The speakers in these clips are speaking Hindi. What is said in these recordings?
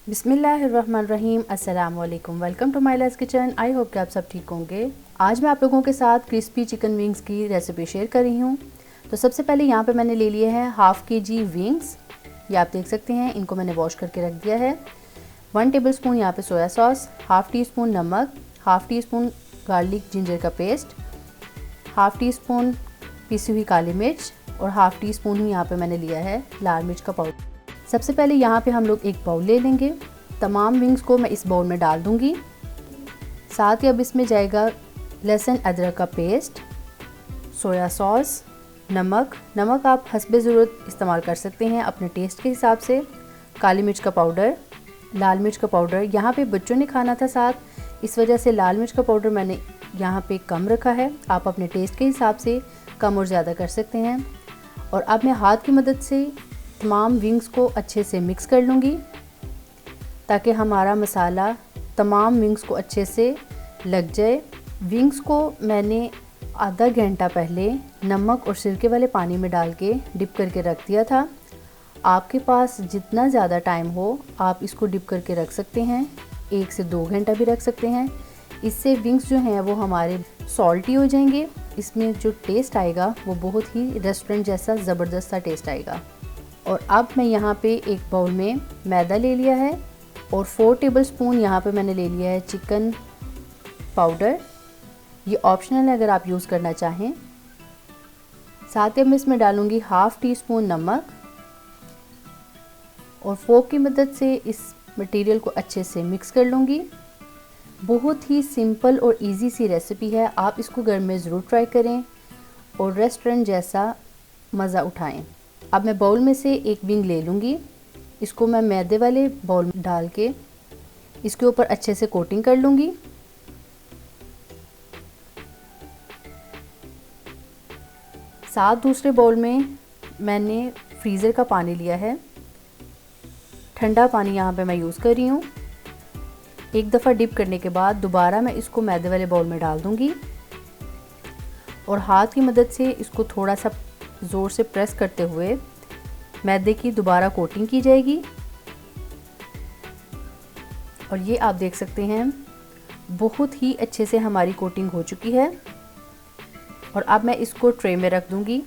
बिस्मिल्लाहिर्रहमानिर्रहीम। अस्सलाम वालेकुम। Welcome to my less kitchen. I hope कि आप सब ठीक होंगे। आज मैं आप लोगों के साथ क्रिस्पी चिकन विंग्स की रेसिपी शेयर कर रही हूँ। तो सबसे पहले यहाँ पे मैंने ले लिए हैं हाफ़ kg विंग्स। ये आप देख सकते हैं, इनको मैंने वॉश करके रख दिया है। 1 टेबलस्पून यहाँ पे soya sauce, half tea spoon नमक, half tea spoon garlic ginger का पेस्ट, हाफ़ टी स्पून पिसी हुई काली मिर्च और हाफ़ टी स्पून ही यहाँ पे मैंने लिया है लाल मिर्च का पाउडर। सबसे पहले यहाँ पे हम लोग एक बाउल ले लेंगे। तमाम विंग्स को मैं इस बाउल में डाल दूँगी। साथ ही अब इसमें जाएगा लहसुन अदरक का पेस्ट, सोया सॉस, नमक आप हस्बे ज़रूरत इस्तेमाल कर सकते हैं अपने टेस्ट के हिसाब से, काली मिर्च का पाउडर, लाल मिर्च का पाउडर। यहाँ पे बच्चों ने खाना था साथ, इस वजह से लाल मिर्च का पाउडर मैंने यहाँ पे कम रखा है। आप अपने टेस्ट के हिसाब से कम और ज़्यादा कर सकते हैं। और अब मैं हाथ की मदद से तमाम विंग्स को अच्छे से मिक्स कर लूँगी ताकि हमारा मसाला तमाम विंग्स को अच्छे से लग जाए। विंग्स को मैंने आधा घंटा पहले नमक और सिरके वाले पानी में डाल के डिप करके रख दिया था। आपके पास जितना ज़्यादा टाइम हो आप इसको डिप करके रख सकते हैं, 1 से 2 घंटा भी रख सकते हैं। इससे विंग्स जो हैं वो हमारे सॉल्टी हो जाएंगे। इसमें जो टेस्ट आएगा वो बहुत ही रेस्टोरेंट जैसा ज़बरदस्त सा टेस्ट आएगा। और अब मैं यहाँ पे एक बाउल में मैदा ले लिया है और 4 टेबलस्पून यहाँ पे मैंने ले लिया है चिकन पाउडर। ये ऑप्शनल है अगर आप यूज़ करना चाहें। साथ ही मैं इसमें डालूँगी हाफ़ टी स्पून नमक और फोक की मदद से इस मटेरियल को अच्छे से मिक्स कर लूँगी। बहुत ही सिंपल और इजी सी रेसिपी है, आप इसको घर में ज़रूर ट्राई करें और रेस्टोरेंट जैसा मज़ा उठाएं। अब मैं बाउल में से एक विंग ले लूँगी। इसको मैं मैदे वाले बाउल में डाल के इसके ऊपर अच्छे से कोटिंग कर लूँगी। साथ दूसरे बाउल में मैंने फ्रीज़र का पानी लिया है, ठंडा पानी यहाँ पे मैं यूज़ कर रही हूँ। एक दफ़ा डिप करने के बाद दोबारा मैं इसको मैदे वाले बाउल में डाल दूँगी और हाथ की मदद से इसको थोड़ा सा ज़ोर से प्रेस करते हुए मैदे की दोबारा कोटिंग की जाएगी। और ये आप देख सकते हैं बहुत ही अच्छे से हमारी कोटिंग हो चुकी है। और अब मैं इसको ट्रे में रख दूंगी।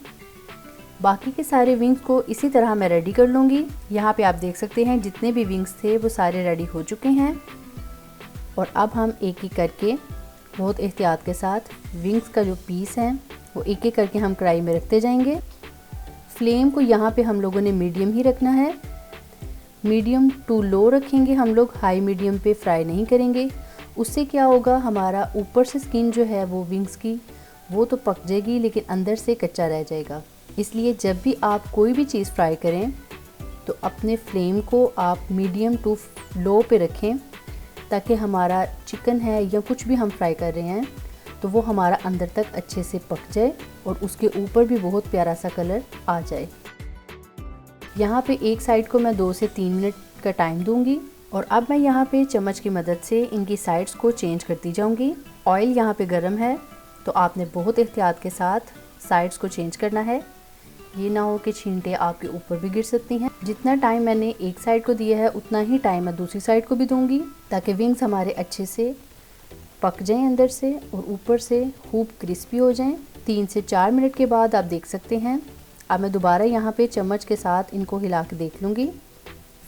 बाकी के सारे विंग्स को इसी तरह मैं रेडी कर लूँगी। यहाँ पे आप देख सकते हैं जितने भी विंग्स थे वो सारे रेडी हो चुके हैं। और अब हम एक एक करके बहुत एहतियात के साथ विंग्स का जो पीस है वो एक एक करके हम कढ़ाई में रखते जाएंगे। फ्लेम को यहाँ पे हम लोगों ने मीडियम ही रखना है, मीडियम टू लो रखेंगे हम लोग, हाई मीडियम पे फ्राई नहीं करेंगे। उससे क्या होगा, हमारा ऊपर से स्किन जो है वो विंग्स की वो तो पक जाएगी लेकिन अंदर से कच्चा रह जाएगा। इसलिए जब भी आप कोई भी चीज़ फ्राई करें तो अपने फ्लेम को आप मीडियम टू लो पे रखें ताकि हमारा चिकन है या कुछ भी हम फ्राई कर रहे हैं तो वो हमारा अंदर तक अच्छे से पक जाए और उसके ऊपर भी बहुत प्यारा सा कलर आ जाए। यहाँ पे एक साइड को मैं 2 से 3 मिनट का टाइम दूंगी और अब मैं यहाँ पे चम्मच की मदद से इनकी साइड्स को चेंज करती जाऊंगी। ऑयल यहाँ पे गर्म है तो आपने बहुत एहतियात के साथ साइड्स को चेंज करना है, ये ना हो कि छींटे आपके ऊपर भी गिर सकती हैं। जितना टाइम मैंने एक साइड को दिया है उतना ही टाइम मैं दूसरी साइड को भी दूंगी ताकि विंग्स हमारे अच्छे से पक जाएं अंदर से और ऊपर से खूब क्रिस्पी हो जाएं। 3 से 4 मिनट के बाद आप देख सकते हैं। अब मैं दोबारा यहाँ पे चम्मच के साथ इनको हिला के देख लूँगी।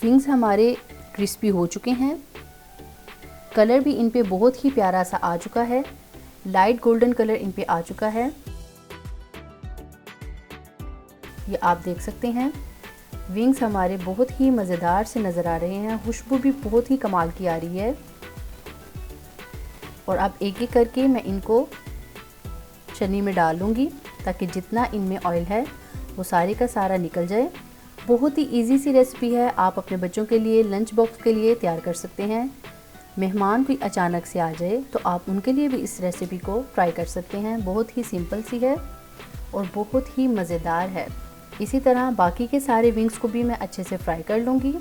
विंग्स हमारे क्रिस्पी हो चुके हैं, कलर भी इन पे बहुत ही प्यारा सा आ चुका है, लाइट गोल्डन कलर इन पे आ चुका है। ये आप देख सकते हैं विंग्स हमारे बहुत ही मज़ेदार से नज़र आ रहे हैं, खुशबू भी बहुत ही कमाल की आ रही है। और अब एक एक करके मैं इनको छन्नी में डाल लूँगी ताकि जितना इनमें ऑयल है वो सारे का सारा निकल जाए। बहुत ही इजी सी रेसिपी है, आप अपने बच्चों के लिए लंच बॉक्स के लिए तैयार कर सकते हैं। मेहमान कोई अचानक से आ जाए तो आप उनके लिए भी इस रेसिपी को ट्राई कर सकते हैं। बहुत ही सिंपल सी है और बहुत ही मज़ेदार है। इसी तरह बाकी के सारे विंग्स को भी मैं अच्छे से फ्राई कर लूँगी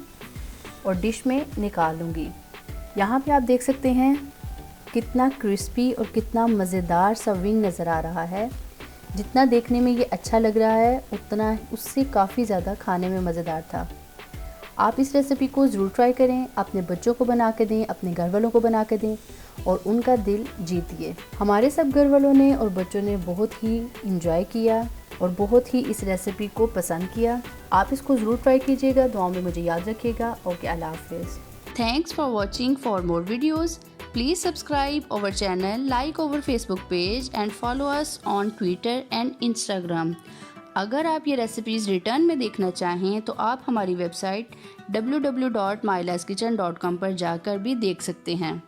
और डिश में निकाल लूँगी। यहाँ पे आप देख सकते हैं कितना क्रिस्पी और कितना मज़ेदार सा विंग नज़र आ रहा है। जितना देखने में ये अच्छा लग रहा है उतना उससे काफ़ी ज़्यादा खाने में मज़ेदार था। आप इस रेसिपी को ज़रूर ट्राई करें, अपने बच्चों को बना के दें, अपने घर वालों को बना के दें और उनका दिल जीतिए। हमारे सब घर वालों ने और बच्चों ने बहुत ही इंजॉय किया और बहुत ही इस रेसिपी को पसंद किया। आप इसको ज़रूर ट्राई कीजिएगा। दुआओं में मुझे याद रखिएगा। ओके, अल्लाह हाफिज़। Thanks for watching. For more videos, please subscribe our channel, like our Facebook page and follow us on Twitter and Instagram. अगर आप ये रेसिपीज़ रिटर्न में देखना चाहें तो आप हमारी वेबसाइट www.mylaskitchen.com पर जाकर भी देख सकते हैं।